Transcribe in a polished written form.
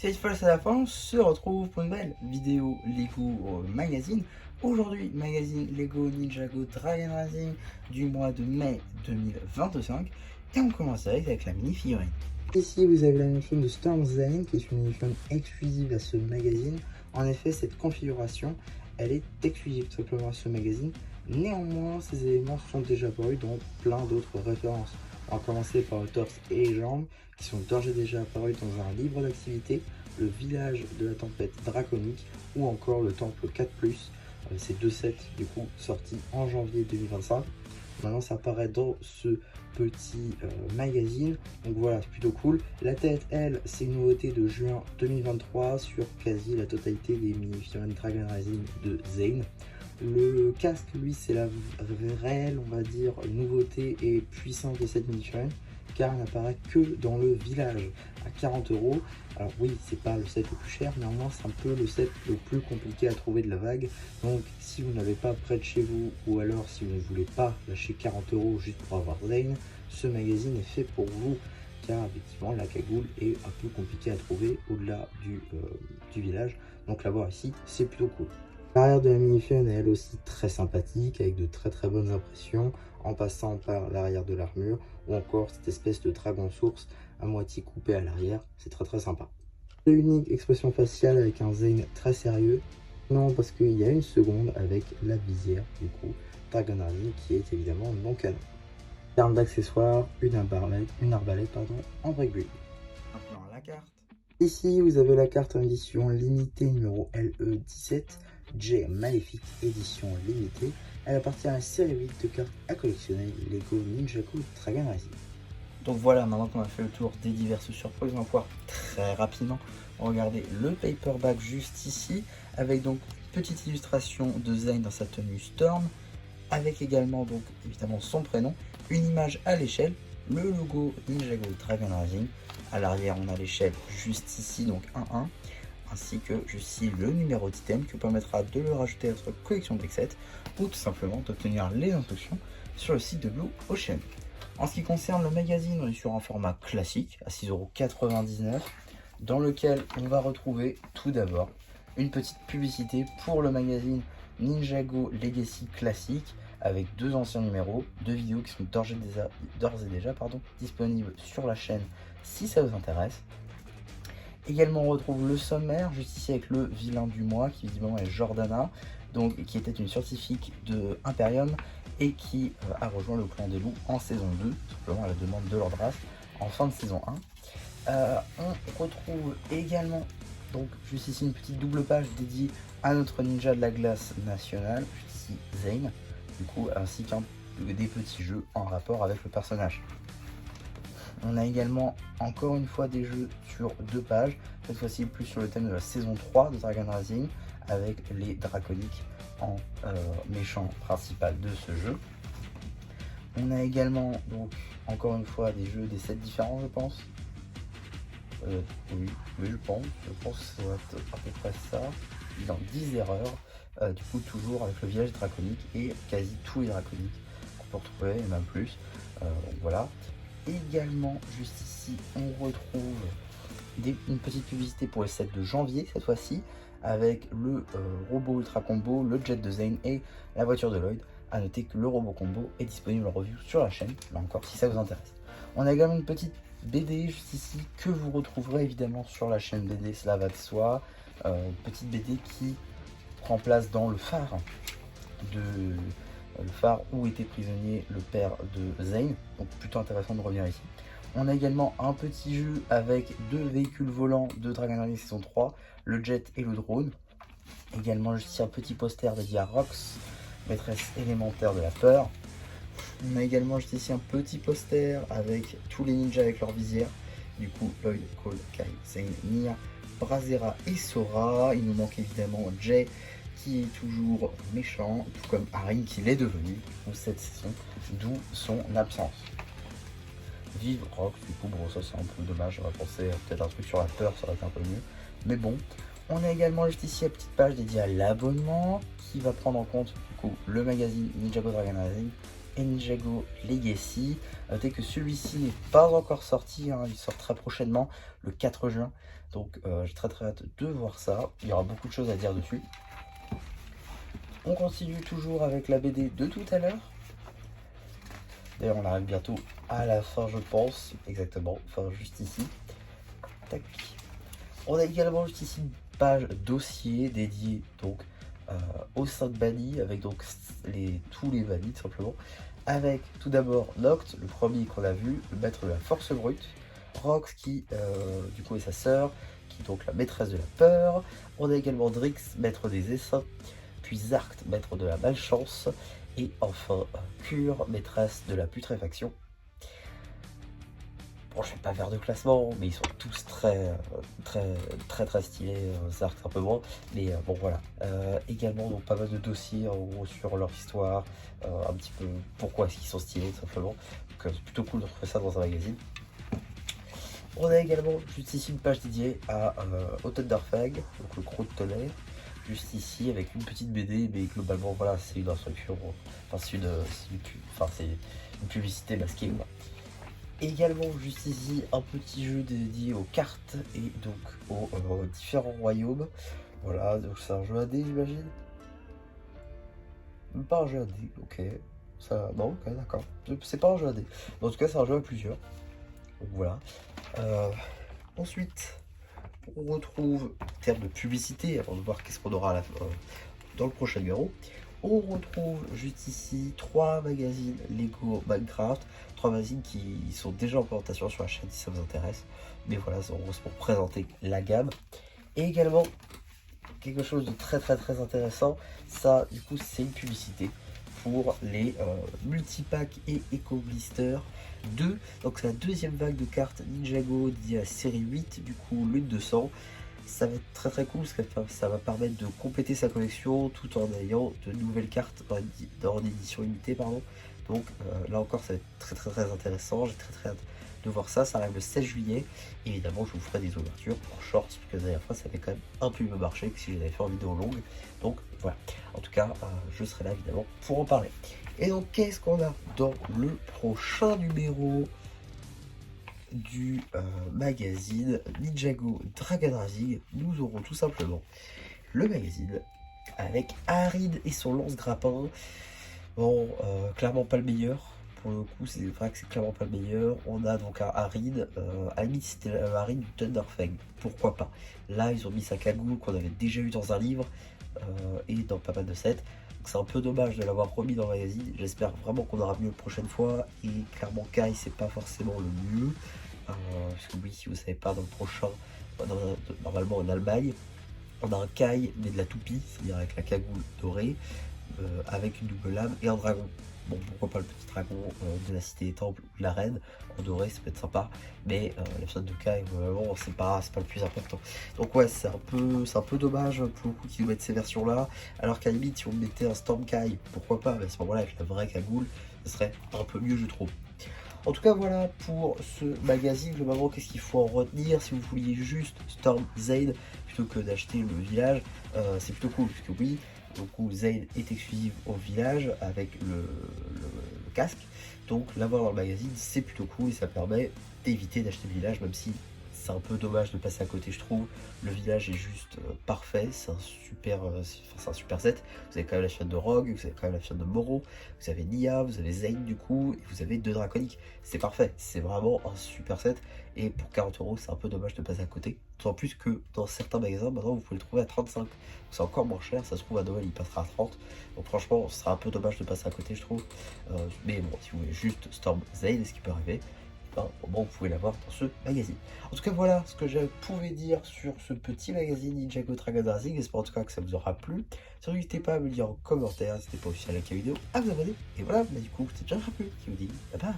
Cette fois c'est la fin, on se retrouve pour une nouvelle vidéo Lego Magazine. Aujourd'hui, magazine Lego Ninjago Dragon Rising du mois de mai 2025. Et on commence avec la mini-figurine. Ici, vous avez la mini-figurine de Storm Zane, qui est une mini-figurine exclusive à ce magazine. En effet, cette configuration, elle est exclusive tout simplement à ce magazine. Néanmoins, ces éléments sont déjà apparus dans plein d'autres références. On va commencer par le torse et les jambes, qui sont d'ores et déjà apparus dans un livre d'activité, le village de la tempête draconique ou encore le temple 4+, ces deux sets du coup sortis en janvier 2025. Maintenant ça apparaît dans ce petit magazine, donc voilà, c'est plutôt cool. La tête, elle, c'est une nouveauté de juin 2023 sur quasi la totalité des mini-figurines Dragon Rising de Zane. Le casque, lui, c'est la réelle, on va dire, nouveauté et puissance de cette mini-figurine, car elle n'apparaît que dans le village à 40 €. Alors oui, c'est pas le set le plus cher, néanmoins c'est un peu le set le plus compliqué à trouver de la vague. Donc si vous n'avez pas près de chez vous, ou alors si vous ne voulez pas lâcher 40 € juste pour avoir Zane, ce magazine est fait pour vous, car effectivement la cagoule est un peu compliquée à trouver au-delà du village. Donc l'avoir ici, c'est plutôt cool. L'arrière de la mini-figurine est elle aussi très sympathique, avec de très bonnes impressions, en passant par l'arrière de l'armure, ou encore cette espèce de dragon source à moitié coupé à l'arrière, c'est très sympa. Une unique expression faciale avec un Zane très sérieux, non parce qu'il y a une seconde avec la visière du coup, Dragon Army qui est évidemment non canon. En termes d'accessoires, une arbalète en brick build. Maintenant la carte. Ici, vous avez la carte en édition limitée numéro LE17, J Maléfique édition limitée. Elle appartient à la série 8 de cartes à collectionner Lego Ninjago Dragon Rising. Donc voilà, maintenant qu'on a fait le tour des diverses surprises, on va pouvoir très rapidement regarder le paperback juste ici, avec donc une petite illustration de Zane dans sa tenue Storm, avec également donc évidemment son prénom, une image à l'échelle, le logo Ninjago Dragon Rising. À l'arrière, on a l'échelle juste ici, donc 1-1, ainsi que juste ici le numéro d'item qui vous permettra de le rajouter à votre collection de set ou tout simplement d'obtenir les instructions sur le site de Blue Ocean. En ce qui concerne le magazine, on est sur un format classique à 6,99 € dans lequel on va retrouver tout d'abord une petite publicité pour le magazine Ninjago Legacy classique avec deux anciens numéros, deux vidéos qui sont d'ores et déjà disponibles sur la chaîne si ça vous intéresse. Également on retrouve le sommaire juste ici avec le vilain du mois qui visiblement est Jordana, donc qui était une scientifique de Imperium et qui a rejoint le clan des loups en saison 2, tout simplement à la demande de Lord Wrath en fin de saison 1. On retrouve également donc juste ici une petite double page dédiée à notre ninja de la glace nationale, juste ici Zane, du coup, ainsi qu'un des petits jeux en rapport avec le personnage. On a également encore une fois des jeux sur deux pages, cette fois-ci plus sur le thème de la saison 3 de Dragon Rising, avec les draconiques en méchant principal de ce jeu. On a également donc encore une fois des jeux, des sets différents je pense. Oui, je pense que ça va être à peu près ça. Dans 10 erreurs, du coup toujours avec le village draconique et quasi tous les draconiques qu'on peut retrouver, et même plus. Voilà. Également juste ici on retrouve une petite publicité pour les sets de janvier cette fois-ci, avec le robot ultra combo, le jet de Zane et la voiture de Lloyd. A noter que le robot combo est disponible en review sur la chaîne, là encore si ça vous intéresse. On a également une petite BD juste ici que vous retrouverez évidemment sur la chaîne BD, cela va de soi. Petite BD qui prend place dans le phare où était prisonnier le père de Zane, donc plutôt intéressant de revenir ici. On a également un petit jeu avec deux véhicules volants de Dragon Rising saison 3, le jet et le drone. Également juste ici un petit poster dédié à Rox, maîtresse élémentaire de la peur. On a également juste ici un petit poster avec tous les ninjas avec leur visière. Du coup, Lloyd, Cole, Kai, Zane, Nia, Brazera et Sora. Il nous manque évidemment Jay qui est toujours méchant, tout comme Harim qui l'est devenu pour cette saison, d'où son absence. Vive Rox, du coup, bon, ça c'est un peu dommage, j'aurais pensé peut-être un truc sur la peur, ça aurait été un peu mieux. Mais bon, on a également juste ici la petite page dédiée à l'abonnement qui va prendre en compte du coup le magazine Ninjago Dragon Rising et Ninjago Legacy. Notez que celui-ci n'est pas encore sorti, hein, il sort très prochainement, le 4 juin. Donc j'ai très hâte de voir ça. Il y aura beaucoup de choses à dire dessus. On continue toujours avec la BD de tout à l'heure. D'ailleurs, on arrive bientôt à la fin, je pense. Exactement, enfin juste ici. Tac. On a également juste ici une page dossier dédiée donc aux 5 bannis, avec donc tous les bannis tout simplement. Avec tout d'abord Noct, le premier qu'on a vu, le maître de la force brute. Rox qui du coup est sa sœur, qui est donc la maîtresse de la peur. On a également Drix, maître des essaims. Puis Zarkt, maître de la malchance. Et enfin Cure, maîtresse de la putréfaction. Bon, je vais pas faire de classement, mais ils sont tous très stylés. Zark un peu moins, mais bon voilà. Également donc pas mal de dossiers en gros sur leur histoire, un petit peu pourquoi est-ce qu'ils sont stylés tout simplement. Donc c'est plutôt cool de retrouver ça dans un magazine. On a également juste ici une page dédiée à au Thunderfang, donc le croc de tonnerre. Juste ici avec une petite BD, mais globalement voilà, c'est une instruction, enfin c'est une publicité masquée quoi. Également juste ici un petit jeu dédié aux cartes et donc aux différents royaumes. Voilà, donc c'est un jeu AD j'imagine. Même pas un jeu AD, ok. Ça, non, ok, d'accord. C'est pas un jeu AD. En tout cas, c'est un jeu à plusieurs. Donc voilà. Ensuite, on retrouve en termes de publicité, avant de voir qu'est-ce qu'on aura dans le prochain numéro. On retrouve juste ici 3 magazines Lego Minecraft, 3 magazines qui sont déjà en présentation sur la chaîne si ça vous intéresse. Mais voilà, c'est en gros pour présenter la gamme. Et également, quelque chose de très intéressant, ça du coup c'est une publicité pour les multipacks et Eco Blister 2. Donc c'est la deuxième vague de cartes Ninjago dédiée à la série 8, du coup Lune de sang. Ça va être très cool parce que ça va permettre de compléter sa collection tout en ayant de nouvelles cartes en édition limitée pardon. Donc là encore ça va être très intéressant, j'ai très hâte de voir ça. Ça arrive le 16 juillet, évidemment je vous ferai des ouvertures en shorts parce que la dernière fois ça avait quand même un peu mieux marché que si j'avais fait en vidéo longue. Donc voilà, en tout cas je serai là évidemment pour en parler. Et donc qu'est-ce qu'on a dans le prochain numéro du magazine Ninjago Dragon Rising? Nous aurons tout simplement le magazine avec Arid et son lance-grappin. Bon, clairement pas le meilleur. Pour le coup, c'est vrai que c'est clairement pas le meilleur. On a donc un Arid, à la limite c'était le Arid du Thunderfang, pourquoi pas. Là, ils ont mis sa cagoule qu'on avait déjà eu dans un livre et dans pas mal de sets. C'est un peu dommage de l'avoir remis dans le magazine. J'espère vraiment qu'on aura mieux la prochaine fois. Et clairement, Kai, c'est pas forcément le mieux. Parce que oui, si vous savez pas, dans le prochain, normalement en Allemagne, on a un Kai, mais de la toupie, c'est-à-dire avec la cagoule dorée, avec une double lame et un dragon. Bon, pourquoi pas le petit dragon de la cité des temples ou de la reine en doré, ça peut être sympa, mais l'épisode de Kai, vraiment, c'est pas le plus important. Donc ouais, c'est un peu dommage pour le coup qu'ils nous mettent ces versions-là, alors qu'à la limite, si on mettait un Storm Kai, pourquoi pas, mais à ce moment-là, avec la vraie cagoule, ce serait un peu mieux, je trouve. En tout cas, voilà pour ce magazine. Globalement, qu'est-ce qu'il faut en retenir? Si vous vouliez juste Storm Zane plutôt que d'acheter le village, c'est plutôt cool, puisque oui, du coup, Zane est exclusive au village avec le casque. Donc, l'avoir dans le magazine, c'est plutôt cool et ça permet d'éviter d'acheter le village, même si c'est un peu dommage de passer à côté, je trouve. Le village est juste parfait, c'est un super set. Vous avez quand même la fionne de Rogue, vous avez quand même la fionne de Moro, vous avez Nia, vous avez Zane du coup, et vous avez 2 draconiques. C'est parfait, c'est vraiment un super set. Et pour 40 €, c'est un peu dommage de passer à côté. D'autant plus que dans certains magasins, maintenant vous pouvez le trouver à 35. C'est encore moins cher, ça se trouve à Noël il passera à 30. Donc franchement, ce sera un peu dommage de passer à côté, je trouve. Mais bon, si vous voulez juste Storm Zane, ce qui peut arriver, au moins vous pouvez l'avoir dans ce magazine. En tout cas, voilà ce que je pouvais dire sur ce petit magazine Ninjago Dragon Rising. J'espère en tout cas que ça vous aura plu. Surtout, n'hésitez pas à me le dire en commentaire, n'hésitez pas aussi à liker la vidéo, à vous abonner. Et voilà, du coup, c'est déjà plus qui vous dit bye bye.